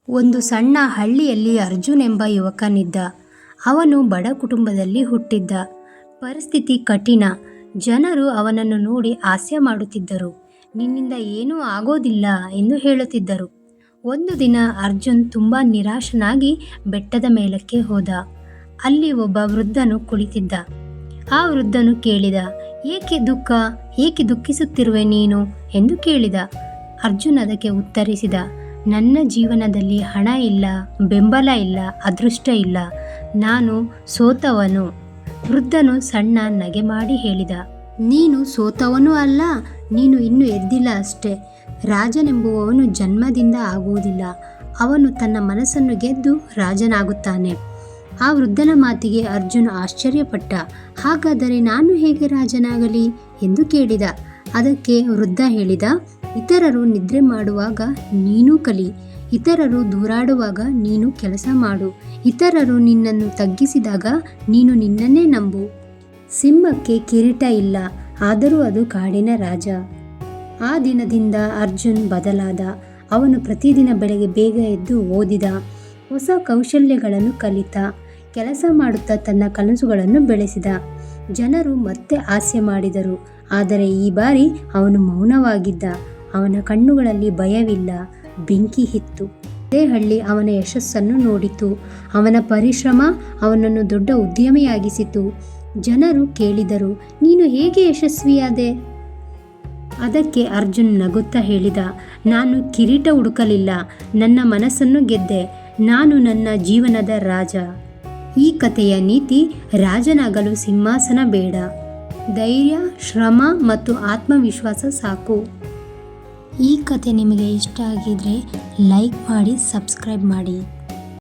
ಒಂದು ಸಣ್ಣ ಹಳ್ಳಿಯಲ್ಲಿ ಅರ್ಜುನ್ ಎಂಬ ಯುವಕನಿದ್ದ. ಅವನು ಬಡ ಕುಟುಂಬದಲ್ಲಿ ಹುಟ್ಟಿದ್ದ. ಪರಿಸ್ಥಿತಿ ಕಠಿಣ. ಜನರು ಅವನನ್ನು ನೋಡಿ ಹಾಸ್ಯ ಮಾಡುತ್ತಿದ್ದರು. ನಿನ್ನಿಂದ ಏನೂ ಆಗೋದಿಲ್ಲ ಎಂದು ಹೇಳುತ್ತಿದ್ದರು. ಒಂದು ದಿನ ಅರ್ಜುನ್ ತುಂಬ ನಿರಾಶನಾಗಿ ಬೆಟ್ಟದ ಮೇಲಕ್ಕೆ ಹೋದ. ಅಲ್ಲಿ ಒಬ್ಬ ವೃದ್ಧನು ಕುಳಿತಿದ್ದ. ಆ ವೃದ್ಧನು ಕೇಳಿದ, ಏಕೆ ದುಃಖಿಸುತ್ತಿರುವೆ ನೀನು ಎಂದು ಕೇಳಿದ. ಅರ್ಜುನ್ ಅದಕ್ಕೆ ಉತ್ತರಿಸಿದ, ನನ್ನ ಜೀವನದಲ್ಲಿ ಹಣ ಇಲ್ಲ, ಬೆಂಬಲ ಇಲ್ಲ, ಅದೃಷ್ಟ ಇಲ್ಲ. ನಾನು ಸೋತವನು. ವೃದ್ಧನು ಸಣ್ಣ ನಗೆ ಮಾಡಿ ಹೇಳಿದ, ನೀನು ಸೋತವನೂ ಅಲ್ಲ, ನೀನು ಇನ್ನೂ ಎದ್ದಿಲ್ಲ ಅಷ್ಟೇ. ರಾಜನೆಂಬುವವನು ಜನ್ಮದಿಂದ ಆಗುವುದಿಲ್ಲ. ಅವನು ತನ್ನ ಮನಸ್ಸನ್ನು ಗೆದ್ದು ರಾಜನಾಗುತ್ತಾನೆ. ಆ ವೃದ್ಧನ ಮಾತಿಗೆ ಅರ್ಜುನ್ ಆಶ್ಚರ್ಯಪಟ್ಟ. ಹಾಗಾದರೆ ನಾನು ಹೇಗೆ ರಾಜನಾಗಲಿ ಎಂದು ಕೇಳಿದ. ಅದಕ್ಕೆ ವೃದ್ಧ ಹೇಳಿದ, ಇತರರು ನಿದ್ರೆ ಮಾಡುವಾಗ ನೀನು ಕಲಿ. ಇತರರು ದೂರಾಡುವಾಗ ನೀನು ಕೆಲಸ ಮಾಡು. ಇತರರು ನಿನ್ನನ್ನು ತಗ್ಗಿಸಿದಾಗ ನೀನು ನಿನ್ನನ್ನೇ ನಂಬು. ಸಿಂಹಕ್ಕೆ ಕಿರೀಟ ಇಲ್ಲ, ಆದರೂ ಅದು ಕಾಡಿನ ರಾಜ. ಆ ದಿನದಿಂದ ಅರ್ಜುನ್ ಬದಲಾದ. ಅವನು ಪ್ರತಿದಿನ ಬೆಳಗ್ಗೆ ಬೇಗ ಎದ್ದು ಓದಿದ, ಹೊಸ ಕೌಶಲ್ಯಗಳನ್ನು ಕಲಿತ, ಕೆಲಸ ಮಾಡುತ್ತಾ ತನ್ನ ಕನಸುಗಳನ್ನು ಬೆಳೆಸಿದ. ಜನರು ಮತ್ತೆ ಹಾಸ್ಯ ಮಾಡಿದರು, ಆದರೆ ಈ ಬಾರಿ ಅವನು ಮೌನವಾಗಿದ್ದ. ಅವನ ಕಣ್ಣುಗಳಲ್ಲಿ ಭಯವಿಲ್ಲ, ಬೆಂಕಿ ಇತ್ತು. ಅದೇ ಹಳ್ಳಿ ಅವನ ಯಶಸ್ಸನ್ನು ನೋಡಿತು. ಅವನ ಪರಿಶ್ರಮ ಅವನನ್ನು ದೊಡ್ಡ ಉದ್ಯಮಿಯಾಗಿಸಿತು. ಜನರು ಕೇಳಿದರು, ನೀನು ಹೇಗೆ ಯಶಸ್ವಿಯಾದೆ? ಅದಕ್ಕೆ ಅರ್ಜುನ್ ನಗುತ್ತಾ ಹೇಳಿದ, ನಾನು ಕಿರೀಟ ಹುಡುಕಲಿಲ್ಲ, ನನ್ನ ಮನಸ್ಸನ್ನು ಗೆದ್ದೆ. ನಾನು ನನ್ನ ಜೀವನದ ರಾಜ. ಈ ಕಥೆಯ ನೀತಿ, ರಾಜನಾಗಲು ಸಿಂಹಾಸನ ಬೇಡ, ಧೈರ್ಯ, ಶ್ರಮ ಮತ್ತು ಆತ್ಮವಿಶ್ವಾಸ ಸಾಕು. ಈ ಕಥೆ ನಿಮಗೆ ಇಷ್ಟ ಆಗಿದ್ರೆ ಲೈಕ್ ಮಾಡಿ, ಸಬ್ಸ್ಕ್ರೈಬ್ ಮಾಡಿ.